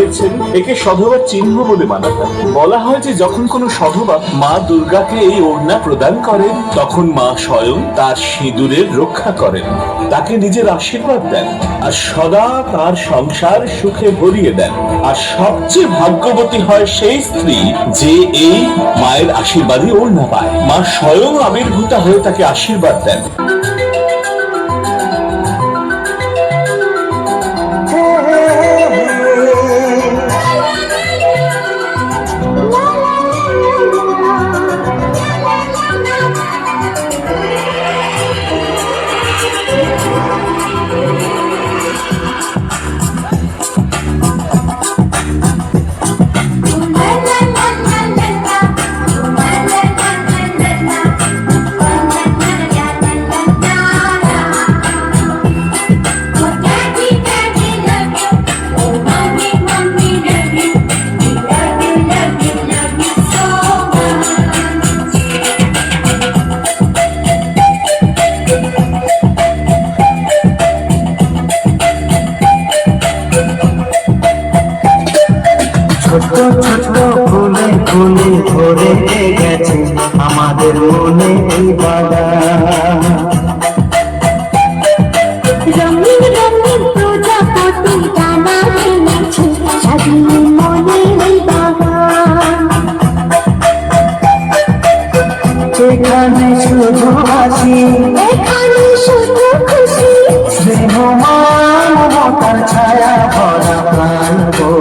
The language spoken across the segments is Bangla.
দেখছেন, একে সধবার চিহ্ন বলে মানা হয়। বলা হয় যে যখন কোনো সধবা মা দুর্গাকে এই ওড়না প্রদান করেন, তখন মা স্বয়ং তার সিঁদুরের রক্ষা করেন, তাকে নিজের আশীর্বাদ দেন আর সদা তার সংসার সুখে ভরিয়ে দেন। আর সবচেয়ে ভাগ্যবতী হয় সেই স্ত্রী যে এই মায়ের আশীর্বাদই ওড়না পায়। মা স্বয়ং আবির্ভূতা হয়ে তাকে আশীর্বাদ দেন। ছোট ছোট ফুলে ফুলে ভরে গেছে আমাদের মনে এই বাগান। রঙিন রঙিন প্রজাপতি ডানা মেলেছে সাজিয়ে মনে এই বাগান। এখানে শুধু হাসি, এখানে শুধু খুশি, স্নেহ মমতার ছায়া ভরা প্রাণ গো।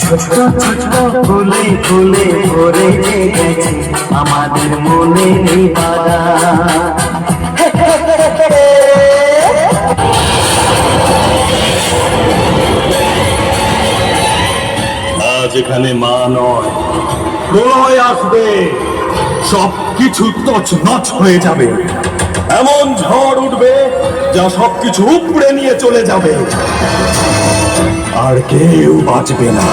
ছোট ছোট ফুলে ফুলে ভরে গেছে আমাদের মনে এই বাগান। আজ এখানে মা নয়, প্রলয় আসবে, সবকিছু তছনছ হয়ে যাবে। এমন ঝড় উঠবে যা সবকিছু উপড়ে নিয়ে চলে যাবে, আর কেউ বাঁচবে না।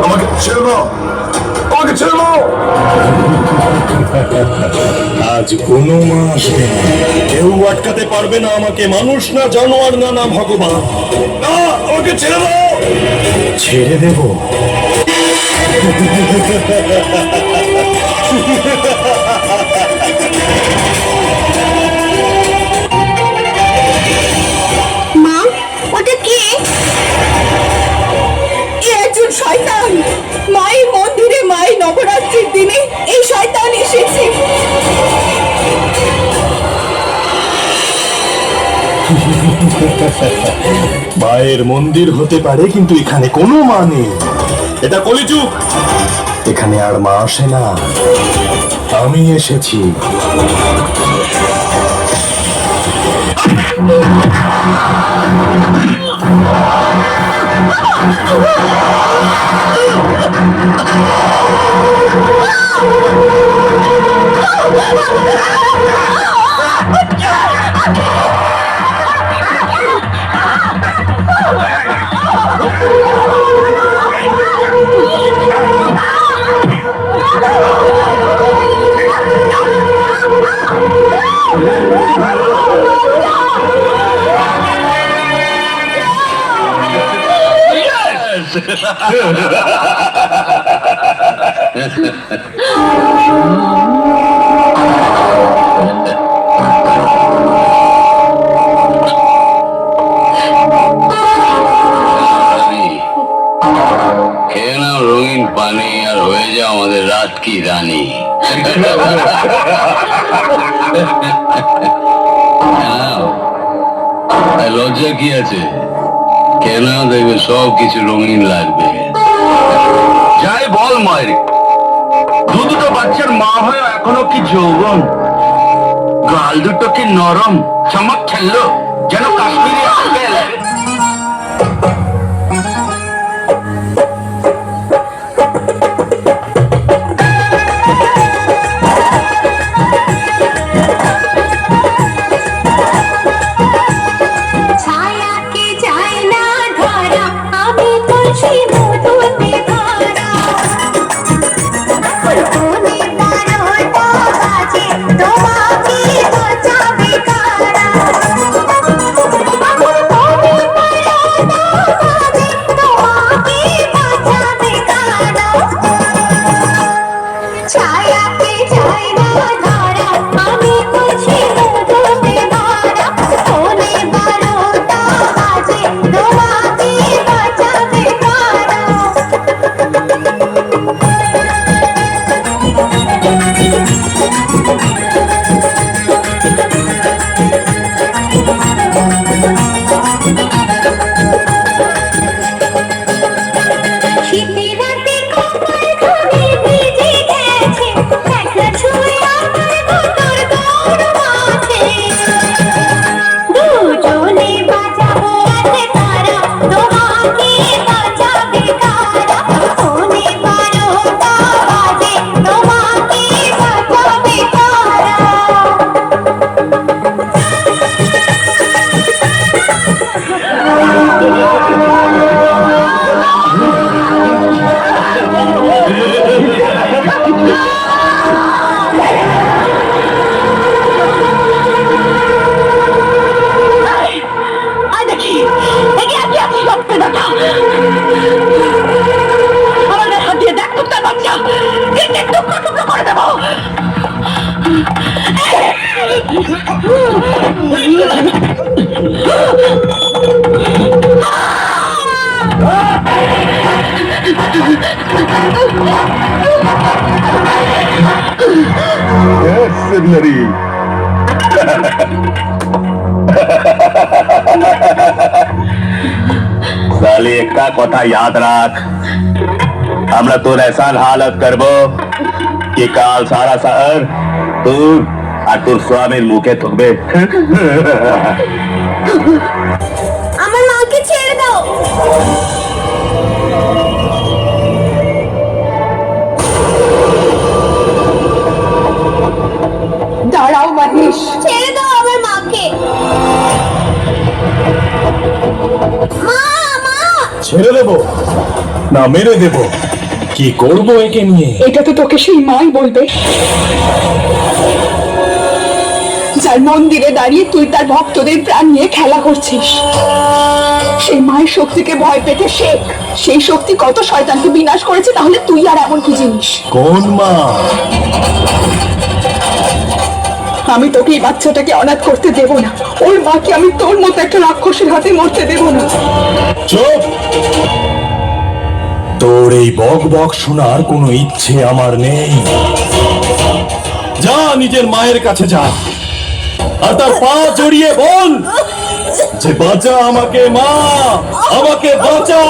আমাকে ছেড়ে দাও, আমাকে ছেড়ে দাও। আজ কোনো মা আসবে না, কেউ আটকাতে পারবে না আমাকে। মানুষ না জানোয়ার না না ভগবান, না, আমাকে ছেড়ে দাও। ছেড়ে দেব? মা ওটা কে? একজন শয়তান। মায়ের মন্দিরে মায়ের নবরাত্রির দিনে এই শয়তান এসেছে। মায়ের মন্দির হতে পারে, কিন্তু এখানে কোনো মা নেই। এটা কলিযুগ, এখানে আর মা আসে না, আমি এসেছি। খেয়ে নাও রঙিন পানি আর হয়ে যাও আমাদের রাত কি রানী। লজ্জা কি আছে? কেন দেখবে সব কিছু রঙিন লাগবে। যাই বল মায়ের, দুটো বাচ্চার মা হয়ে এখনো কি যৌবন, গাল দুটো কি নরম, চমক খেললো যেন কাশ্মীরি আপেল। ছায়াকে যায় না ধরা, আমি তুলসী মধুতে ভরা। শীতের রাতে কপাল ধরে ভিজে গেছে, একলা ছুঁয়ে আমার ভেতর দৌড় মাছে। দুজনে বাঁচাবো আছে তারা, তোমাকে বাঁচাবে কারা? ফোনে 12টা বাজে, তোমাকে বাঁচাবে কারা? আয় দেখি, এগিয়ে আসি আসি সত্যি দেখা। আমাদের হাত দিয়ে দেখ কুত্তার বাচ্চা, কেটে টুকরো টুকরো করে দেবো। साली একটা কথা याद রাখ, আমরা তোর এসান হালত করব कि কাল সারা শহর তোর আর তোর স্বামীর মুখে থাকবে। আমার মাকে ছেড়ে দাও। দাঁড়াও মহেশ, ছেড়ে দাও আমার মাকে। মা মা ছেড়ে দেব না মেরে দেব? কি করব একে নিয়ে? এটা তো তোকে সেই মাই বলবে যার মন্দিরে দাঁড়িয়ে তুই তার ভক্তদের প্রাণ নিয়ে খেলা করছিস। সেই মায়ের শক্তিকে ভয় পেতে শেখ। সেই শক্তি কত শয়তানকে বিনাশ করেছে, তাহলে তুই আর এমন কি জিনিস? কোন মা? আমি তোকে এই বাচ্চাটাকে অনাথ করতে দেব না। ওর মাকে আমি তোর মতো একটা রাক্ষসের হাতে মরতে দেব না। চুপ! তোর এই বক বক শোনার কোনো ইচ্ছে আমার নেই। যা নিজের মায়ের কাছে যা, আর তার পা জড়িয়ে বল যে বাঁচা আমাকে মা, আমাকে বাঁচা।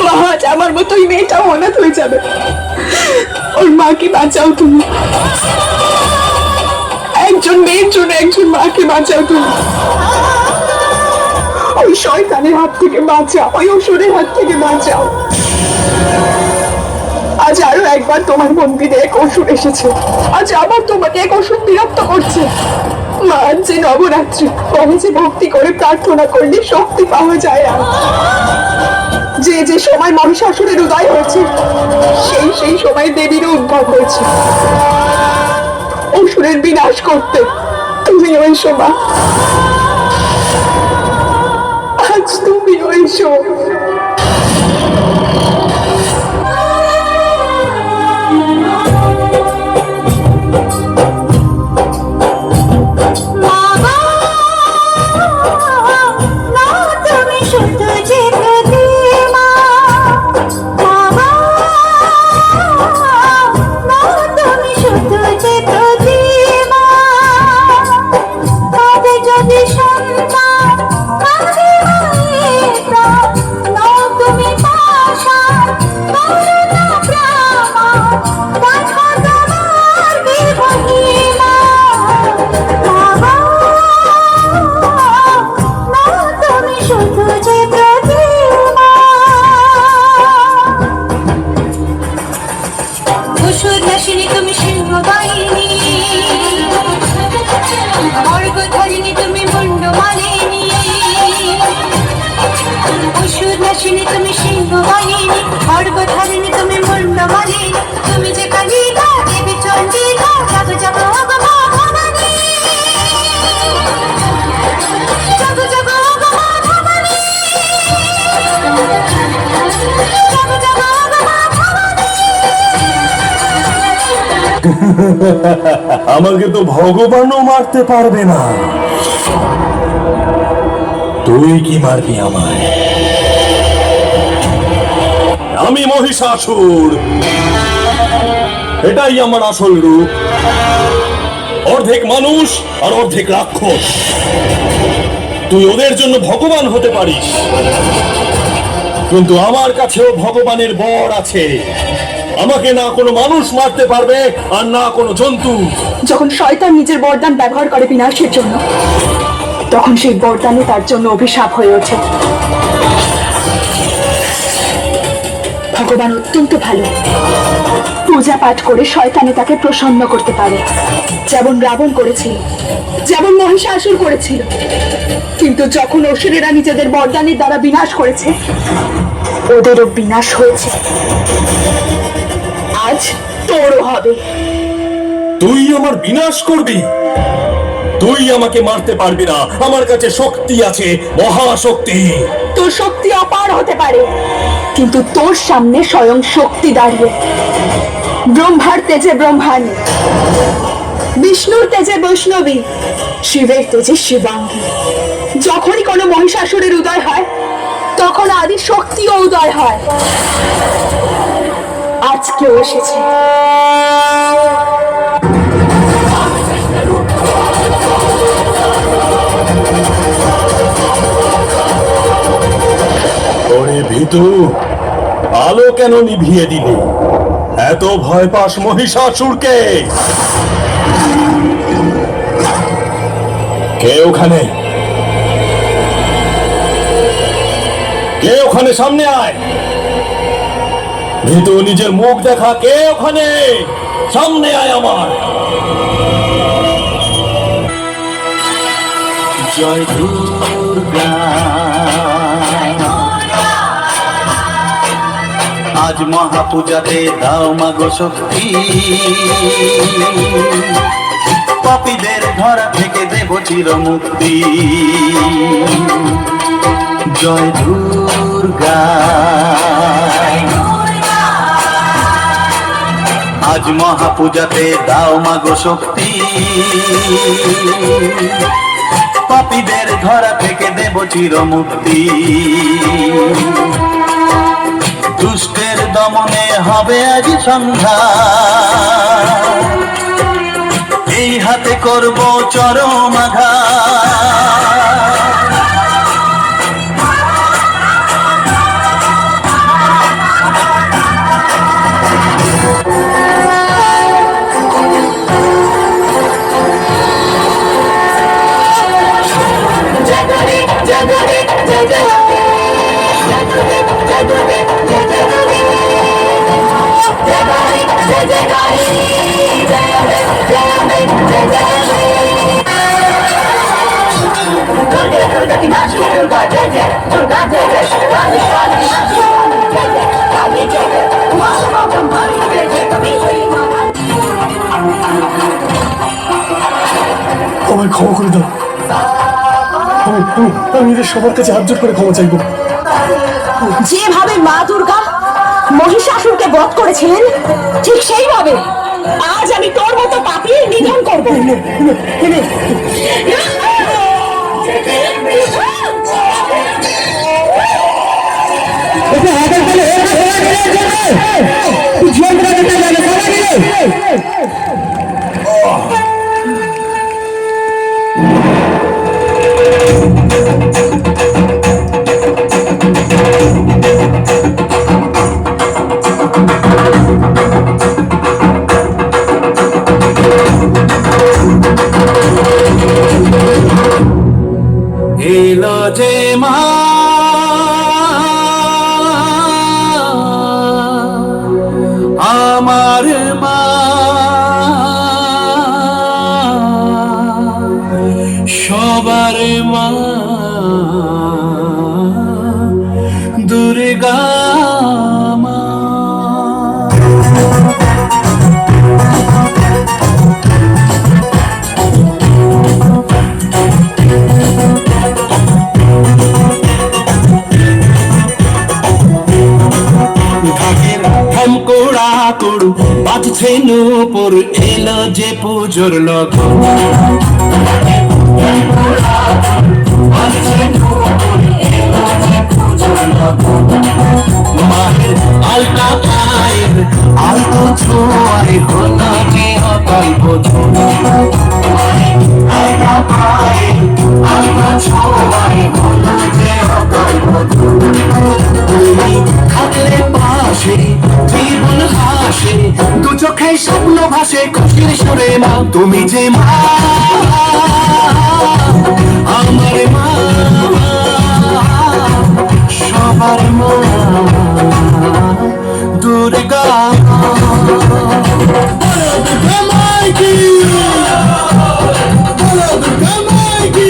মা, আজ আমার মতো এই মেয়েটাও অনাথ হয়ে যাবে। ওর মাকে বাঁচাও তুমি। একজন মেয়ের জন্য একজন মাকে বাঁচাও তুমি। ওই শয়তানের হাত থেকে বাঁচাও, ওই অসুরের হাত থেকে বাঁচাও। আজ আরো একবার তোমার মন্দিরে এক অসুর এসেছে। আজ আবার তোমাকে এক অসুর বিরক্ত করছে। মা, আজ যে নবরাত্রি, যে ভক্তি করে প্রার্থনা করলে শক্তি পাওয়া যায়। আর যে যে সময় মহিষাসুরের উদয় হয়েছে, সেই সময় দেবীরও উদ্ভব হয়েছে অসুরের বিনাশ করতে। তুমিও এসো মা, আজ তুমিও এসো। তুমি সিংহ বাহিনী, খড়গধারিণী তুমি মুন্ড মালিনী, তুমি যে কালিকা দেবী চন্ডিকা, জাগো জাগো ওগো মা ভবানী, জাগো জাগো ওগো মা ভবানী, জাগো জাগো ওগো মা ভবানী। আমাকে তো ভগবানও মারতে পারবে না। তুই কি মারবি আমায়? আমি মহিষাসুর, এটাই আমার আসল রূপ, অর্ধেক মানুষ আর অর্ধেক রাক্ষস। তুই ওদের জন্য ভগবান হতে পারিস, কিন্তু আমার কাছেও ভগবানের বর আছে। আমাকে না কোনো মানুষ মারতে পারবে আর না কোনো জন্তু। যখন শয়তান নিজের বরদান ব্যবহার করে বিনাশের জন্য, তখন সেই বরদানই তার জন্য অভিশাপ হয়ে ওঠে। ভগবান অত্যন্ত ভালো, পূজা পাঠ করে শয়তানে তাকে প্রসন্ন করতে পারে, যেমন রাবণ করেছিল, যেমন মহিষাসুর করেছিল। কিন্তু যখন অসুরেরা নিজেদের বরদানের দ্বারা বিনাশ করেছে, ওদেরও বিনাশ হয়েছে। আজ তোরও হবে। তুই আমার বিনাশ করবি? তুই আমাকে মারতে পারবি না, আমার কাছে শক্তি আছে, মহাশক্তি। তোর শক্তি অপার হতে পারে, কিন্তু তোর সামনে স্বয়ং শক্তি দাঁড়িয়ে। ব্রহ্মার তেজে ব্রহ্মাণী, বিষ্ণুর তেজে বৈষ্ণবী, শিবের তেজে শিবাঙ্গী। যখনই কোনো মহিষাসুরের উদয় হয়, তখন আদি শক্তিও উদয় হয়। আজকেও এসেছে। ওরে ভিতু, আলো কেন নিভিয়ে দিলি? এত ভয় পাস মহিষাসুরকে? কে ওখানে? কে ওখানে? সামনে আয়। ভিতু, নিজের মুখ দেখা। কে ওখানে? সামনে আয় আমার। জয় দুর্গা, আজ মহাপূজাতে দাও মাগো শক্তি, পাপীদের ধরা থেকে দেব চির মুক্তি। জয় দুর্গা, আজ মহাপূজাতে দাও মাগো শক্তি, পাপীদের ধরা থেকে দেব চির মুক্তি। দুষ্টের দমনে হবে আজ সন্ধ্যা, এই হাতে করব চরম আঘাত। আমায় ক্ষমা করে দাও। আমি এদের সবার কাছে হাত জোর করে ক্ষমা চাইবো। যেভাবে মা দুর্গা মহিষাসুরকে বধ করেছিলেন, ঠিক সেইভাবে আজ আমি তোর মতো পাপীর নিধন করব। এলো যে মা, আমার মা, সবার মা, দুর্গা মা। কোড়া কোড়ু বাজছে নূপুর, এলো যে পুজোর লগন। মায়ের আলতা পায়ের আলতো ছোঁয়ায় ছোঁয়ায় হলো যে অকাল বোধন তুমি থাকলে পাশে জীবন হাসে দু চোখে স্বপ্ন ভাসে খুশির সুরে মা তুমি যে মা আমার মা সবার মা দুর্গা দুর্গা মাইকি দুর্গা মাইকি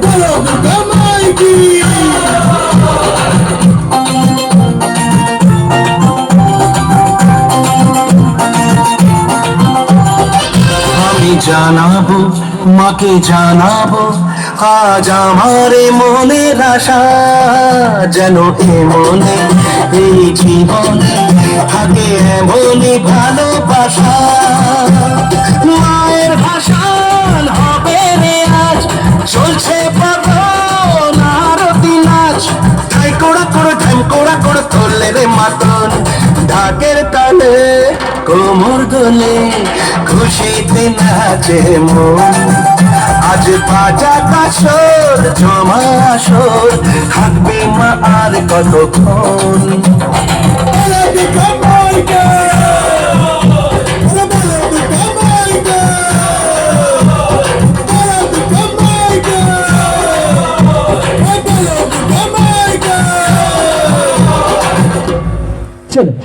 দুর্গা মাইকি আমি জানাবো মাকে জানাবো আজ আমার মনের আশা যেন এ মনে এই জীবনে থাকে এমনই ভালোবাসা মায়ের ভাষণ হবে রে আজ চলছে পাগল আরতি নাচ ঠাই কোড়া করে ঠাই কোড়া করে ধরলে রে মাতন ঢাকের তালে কোমর দোলে খুশিতে নাচে মন আজ বাজা কাসর জমা আসর থাকবে মা আর কতক্ষণ চলো